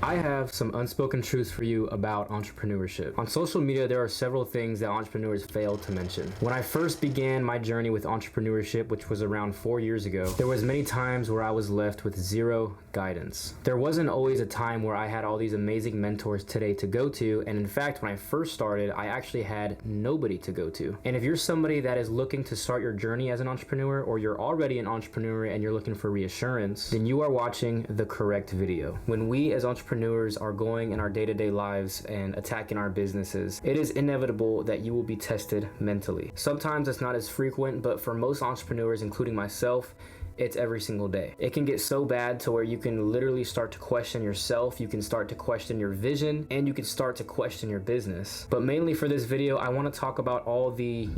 I have some unspoken truths for you about entrepreneurship. On social media, there are several things that entrepreneurs fail to mention. When I first began my journey with entrepreneurship, which was around 4 years ago, there was many times where I was left with zero guidance. There wasn't always a time where I had all these amazing mentors today to go to, and in fact, when I first started, I actually had nobody to go to. And if you're somebody that is looking to start your journey as an entrepreneur, or you're already an entrepreneur and you're looking for reassurance, then you are watching the correct video. When we as entrepreneurs are going in our day-to-day lives and attacking our businesses, it is inevitable that you will be tested mentally. Sometimes it's not as frequent, but for most entrepreneurs, including myself, it's every single day. It can get so bad to where you can literally start to question yourself, you can start to question your vision, and you can start to question your business. But mainly for this video, I want to talk about all the,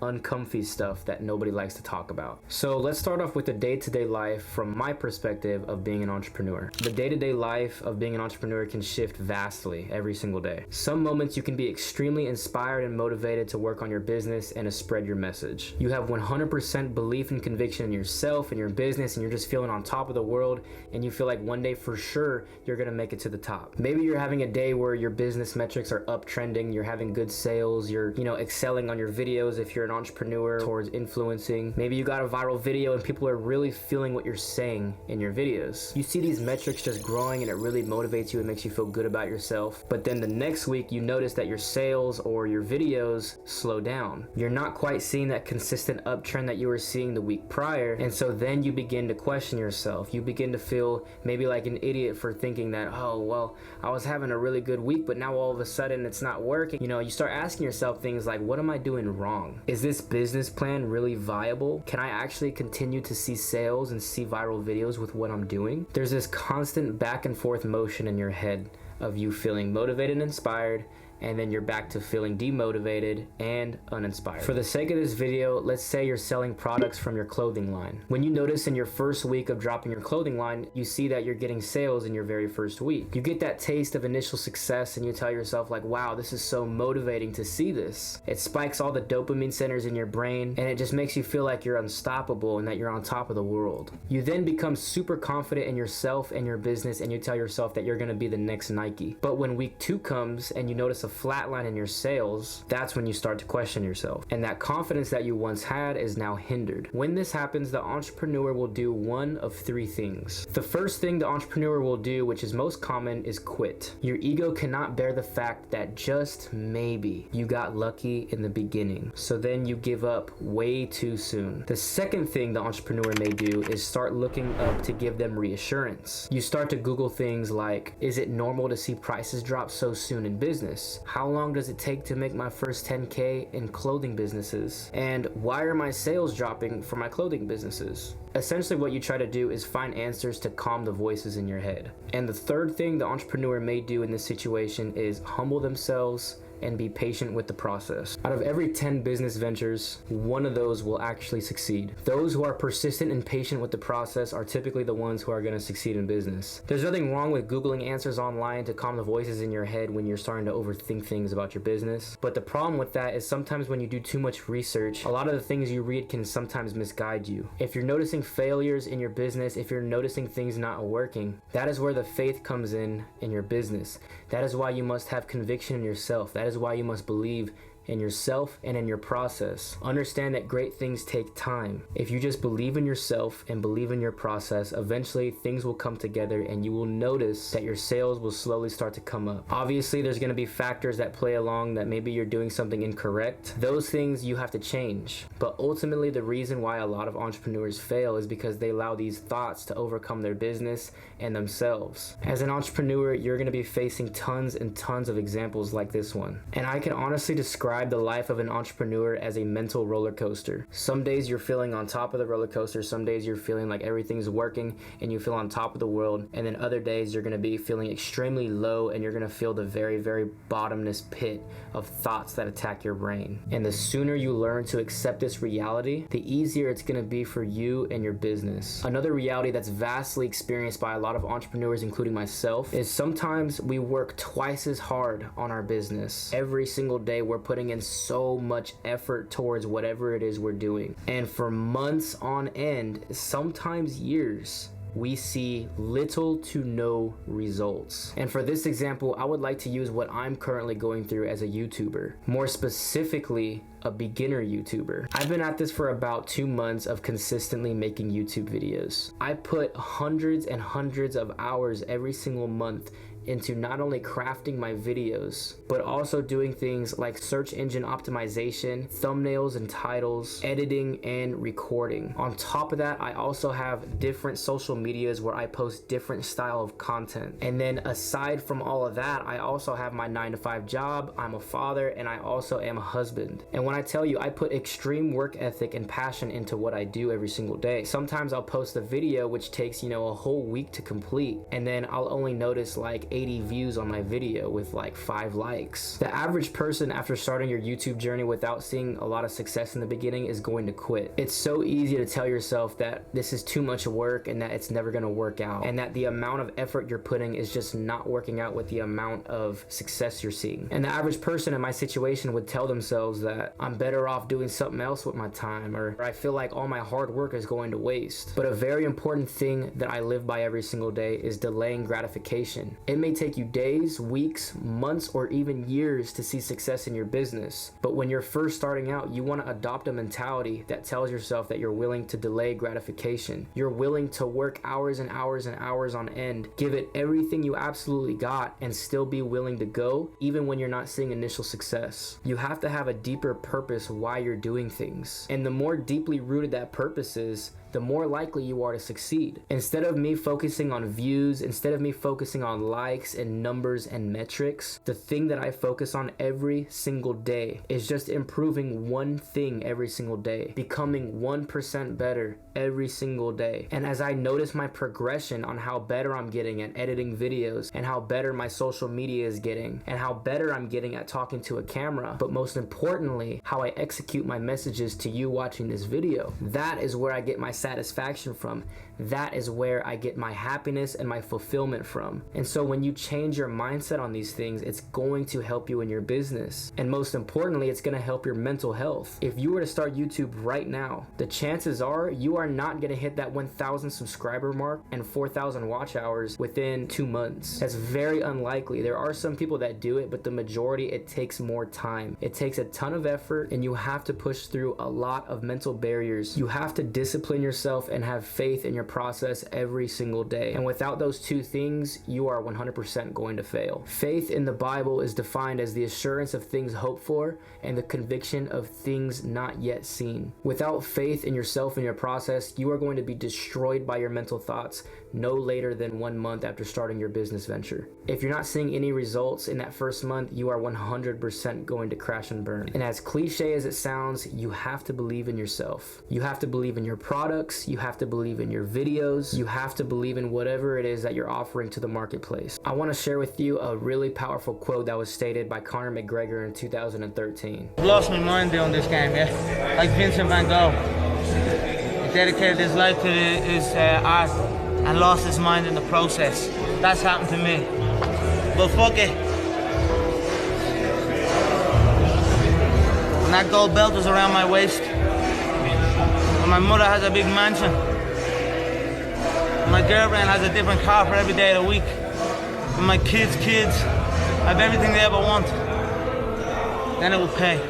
uncomfy stuff that nobody likes to talk about. So let's start off with the day-to-day life from my perspective of being an entrepreneur. The day-to-day life of being an entrepreneur can shift vastly every single day. Some moments you can be extremely inspired and motivated to work on your business and to spread your message. You have 100% belief and conviction in yourself and your business, and you're just feeling on top of the world, and you feel like one day for sure you're gonna make it to the top. Maybe you're having a day where your business metrics are uptrending, you're having good sales, you're excelling on your videos if you're an entrepreneur towards influencing. Maybe you got a viral video and people are really feeling what you're saying in your videos. You see these metrics just growing and it really motivates you and makes you feel good about yourself. But then the next week you notice that your sales or your videos slow down. You're not quite seeing that consistent uptrend that you were seeing the week prior, and so then you begin to question yourself. You begin to feel maybe like an idiot for thinking that, oh, well, I was having a really good week, but now all of a sudden it's not working. You start asking yourself things like, what am I doing wrong? Is this business plan really viable? Can I actually continue to see sales and see viral videos with what I'm doing? There's this constant back and forth motion in your head of you feeling motivated and inspired, and then you're back to feeling demotivated and uninspired. For the sake of this video, let's say you're selling products from your clothing line. When you notice in your first week of dropping your clothing line, you see that you're getting sales in your very first week. You get that taste of initial success and you tell yourself like, wow, this is so motivating to see this. It spikes all the dopamine centers in your brain and it just makes you feel like you're unstoppable and that you're on top of the world. You then become super confident in yourself and your business and you tell yourself that you're gonna be the next Nike. But when week 2 comes and you notice a flatline in your sales, that's when you start to question yourself. And that confidence that you once had is now hindered. When this happens, the entrepreneur will do one of 3 things. The first thing the entrepreneur will do, which is most common, is quit. Your ego cannot bear the fact that just maybe you got lucky in the beginning. So then you give up way too soon. The second thing the entrepreneur may do is start looking up to give them reassurance. You start to Google things like, is it normal to see prices drop so soon in business? How long does it take to make my first 10K in clothing businesses? And why are my sales dropping for my clothing businesses? Essentially what you try to do is find answers to calm the voices in your head. And the third thing the entrepreneur may do in this situation is humble themselves and be patient with the process. Out of every 10 business ventures, one of those will actually succeed. Those who are persistent and patient with the process are typically the ones who are gonna succeed in business. There's nothing wrong with Googling answers online to calm the voices in your head when you're starting to overthink things about your business. But the problem with that is sometimes when you do too much research, a lot of the things you read can sometimes misguide you. If you're noticing failures in your business, if you're noticing things not working, that is where the faith comes in your business. That is why you must have conviction in yourself. That is why you must believe in yourself and in your process. Understand that great things take time. If you just believe in yourself and believe in your process, eventually things will come together and you will notice that your sales will slowly start to come up. Obviously, there's going to be factors that play along that maybe you're doing something incorrect. Those things you have to change. But ultimately, the reason why a lot of entrepreneurs fail is because they allow these thoughts to overcome their business and themselves. As an entrepreneur, you're going to be facing tons and tons of examples like this one. And I can honestly describe the life of an entrepreneur as a mental roller coaster. Some days you're feeling on top of the roller coaster, some days you're feeling like everything's working and you feel on top of the world, and then other days you're going to be feeling extremely low and you're going to feel the very, very bottomless pit of thoughts that attack your brain. And the sooner you learn to accept this reality, the easier it's going to be for you and your business. Another reality that's vastly experienced by a lot of entrepreneurs, including myself, is sometimes we work twice as hard on our business. Every single day we're putting in so much effort towards whatever it is we're doing. And for months on end, sometimes years, we see little to no results. And for this example, I would like to use what I'm currently going through as a YouTuber. More specifically, a beginner YouTuber. I've been at this for about 2 months of consistently making YouTube videos. I put hundreds and hundreds of hours every single month into not only crafting my videos, but also doing things like search engine optimization, thumbnails and titles, editing and recording. On top of that, I also have different social medias where I post different style of content. And then aside from all of that, I also have my 9-to-5 job, I'm a father, and I also am a husband. And when I tell you, I put extreme work ethic and passion into what I do every single day. Sometimes I'll post a video which takes, a whole week to complete, and then I'll only notice like 80 views on my video with like 5 likes. The average person after starting your YouTube journey without seeing a lot of success in the beginning is going to quit. It's so easy to tell yourself that this is too much work and that it's never going to work out, and that the amount of effort you're putting is just not working out with the amount of success you're seeing. And the average person in my situation would tell themselves that I'm better off doing something else with my time, or I feel like all my hard work is going to waste. But a very important thing that I live by every single day is delaying gratification. It may take you days, weeks, months, or even years to see success in your business. But when you're first starting out, you want to adopt a mentality that tells yourself that you're willing to delay gratification. You're willing to work hours and hours and hours on end, give it everything you absolutely got, and still be willing to go even when you're not seeing initial success. You have to have a deeper purpose why you're doing things. And the more deeply rooted that purpose is, the more likely you are to succeed. Instead of me focusing on views, instead of me focusing on likes and numbers and metrics, the thing that I focus on every single day is just improving one thing every single day, becoming 1% better every single day. And as I notice my progression on how better I'm getting at editing videos, and how better my social media is getting, and how better I'm getting at talking to a camera, but most importantly, how I execute my messages to you watching this video, that is where I get my satisfaction from. That is where I get my happiness and my fulfillment from. And so when you change your mindset on these things, it's going to help you in your business. And most importantly, it's going to help your mental health. If you were to start YouTube right now, the chances are you are not going to hit that 1,000 subscriber mark and 4,000 watch hours within 2 months. That's very unlikely. There are some people that do it, but the majority, it takes more time. It takes a ton of effort, and you have to push through a lot of mental barriers. You have to discipline yourself and have faith in your process every single day. And without those two things, you are 100% going to fail. Faith in the Bible is defined as the assurance of things hoped for and the conviction of things not yet seen. Without faith in yourself and your process, you are going to be destroyed by your mental thoughts no later than 1 month after starting your business venture. If you're not seeing any results in that first month, you are 100% going to crash and burn. And as cliche as it sounds, you have to believe in yourself. You have to believe in your products. You have to believe in your videos. You have to believe in whatever it is that you're offering to the marketplace. I want to share with you a really powerful quote that was stated by Conor McGregor in 2013. I've lost my mind doing this game, yeah. Like Vincent van Gogh. He dedicated his life to his art and lost his mind in the process. That's happened to me. But fuck it. When that gold belt was around my waist, when my mother has a big mansion, when my girlfriend has a different car for every day of the week, when my kids have everything they ever want, then it will pay.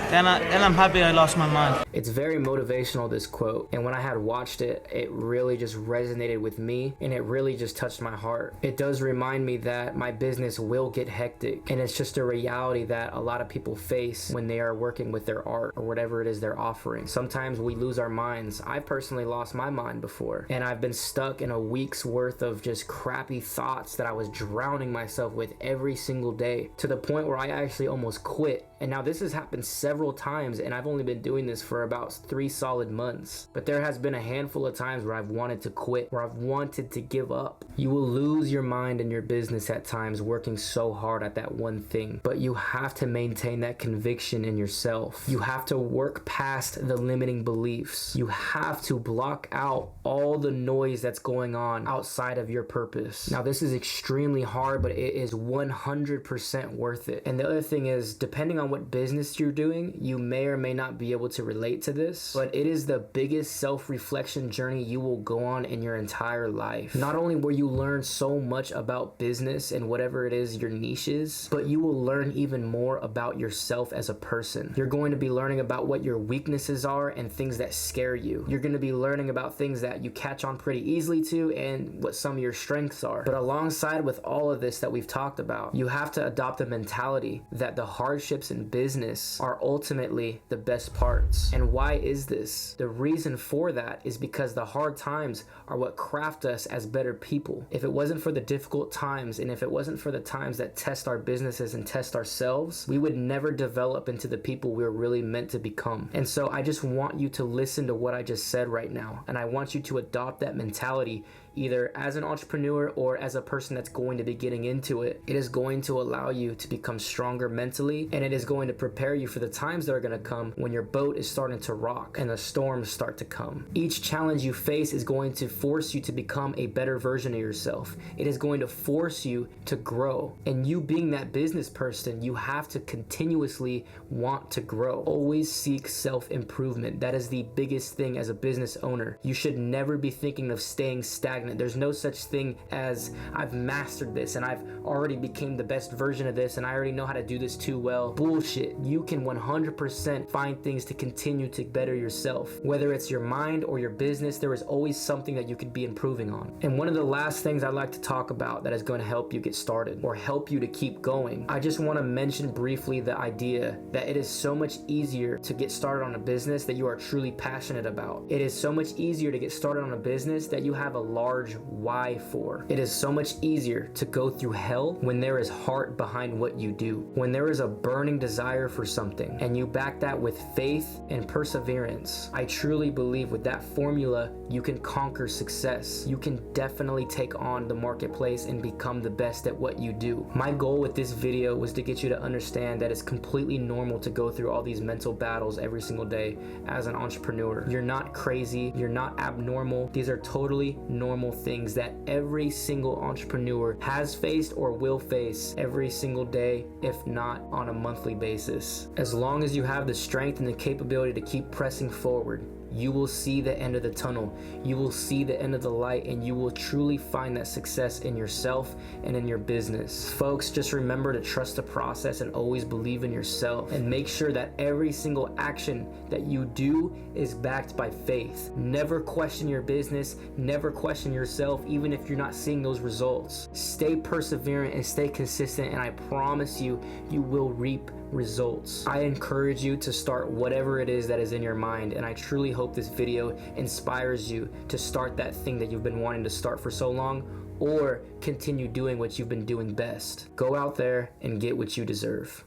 Then I'm happy I lost my mind. It's very motivational, this quote, and when I had watched it, it really just resonated with me, and it really just touched my heart. It does remind me that my business will get hectic, and it's just a reality that a lot of people face when they are working with their art or whatever it is they're offering. Sometimes we lose our minds. I've personally lost my mind before, and I've been stuck in a week's worth of just crappy thoughts that I was drowning myself with every single day, to the point where I actually almost quit. And now this has happened several times, and I've only been doing this for about 3 solid months. But there has been a handful of times where I've wanted to quit, where I've wanted to give up. You will lose your mind in your business at times working so hard at that one thing, but you have to maintain that conviction in yourself. You have to work past the limiting beliefs. You have to block out all the noise that's going on outside of your purpose. Now this is extremely hard, but it is 100% worth it. And the other thing is, depending on what business you're doing, listening, you may or may not be able to relate to this, but it is the biggest self-reflection journey you will go on in your entire life. Not only will you learn so much about business and whatever it is your niche is, but you will learn even more about yourself as a person. You're going to be learning about what your weaknesses are and things that scare you. You're going to be learning about things that you catch on pretty easily to and what some of your strengths are. But alongside with all of this that we've talked about, you have to adopt a mentality that the hardships in business are ultimately the best parts. And why is this? The reason for that is because the hard times are what craft us as better people. If it wasn't for the difficult times, and if it wasn't for the times that test our businesses and test ourselves, we would never develop into the people we're really meant to become. And so I just want you to listen to what I just said right now, and I want you to adopt that mentality either as an entrepreneur or as a person that's going to be getting into it. It is going to allow you to become stronger mentally, and it is going to prepare you for the times that are going to come when your boat is starting to rock and the storms start to come. Each challenge you face is going to force you to become a better version of yourself. It is going to force you to grow. And you being that business person, you have to continuously want to grow. Always seek self-improvement. That is the biggest thing as a business owner. You should never be thinking of staying stagnant. There's no such thing as I've mastered this and I've already became the best version of this and I already know how to do this too well. Bullshit. You can 100% find things to continue to better yourself. Whether it's your mind or your business, there is always something that you could be improving on. And one of the last things I'd like to talk about that is going to help you get started or help you to keep going, I just want to mention briefly the idea that it is so much easier to get started on a business that you are truly passionate about. It is so much easier to get started on a business that you have a large why for. It is so much easier to go through hell when there is heart behind what you do. When there is a burning desire for something and you back that with faith and perseverance, I truly believe with that formula, you can conquer success. You can definitely take on the marketplace and become the best at what you do. My goal with this video was to get you to understand that it's completely normal to go through all these mental battles every single day as an entrepreneur. You're not crazy. You're not abnormal. These are totally normal things that every single entrepreneur has faced or will face every single day, if not on a monthly basis. As long as you have the strength and the capability to keep pressing forward, you will see the end of the tunnel. You will see the end of the light, and you will truly find that success in yourself and in your business. Folks, just remember to trust the process and always believe in yourself, and make sure that every single action that you do is backed by faith. Never question your business, never question yourself, even if you're not seeing those results. Stay perseverant and stay consistent, and I promise you, you will reap results. I encourage you to start whatever it is that is in your mind, and I truly hope this video inspires you to start that thing that you've been wanting to start for so long, or continue doing what you've been doing best. Go out there and get what you deserve.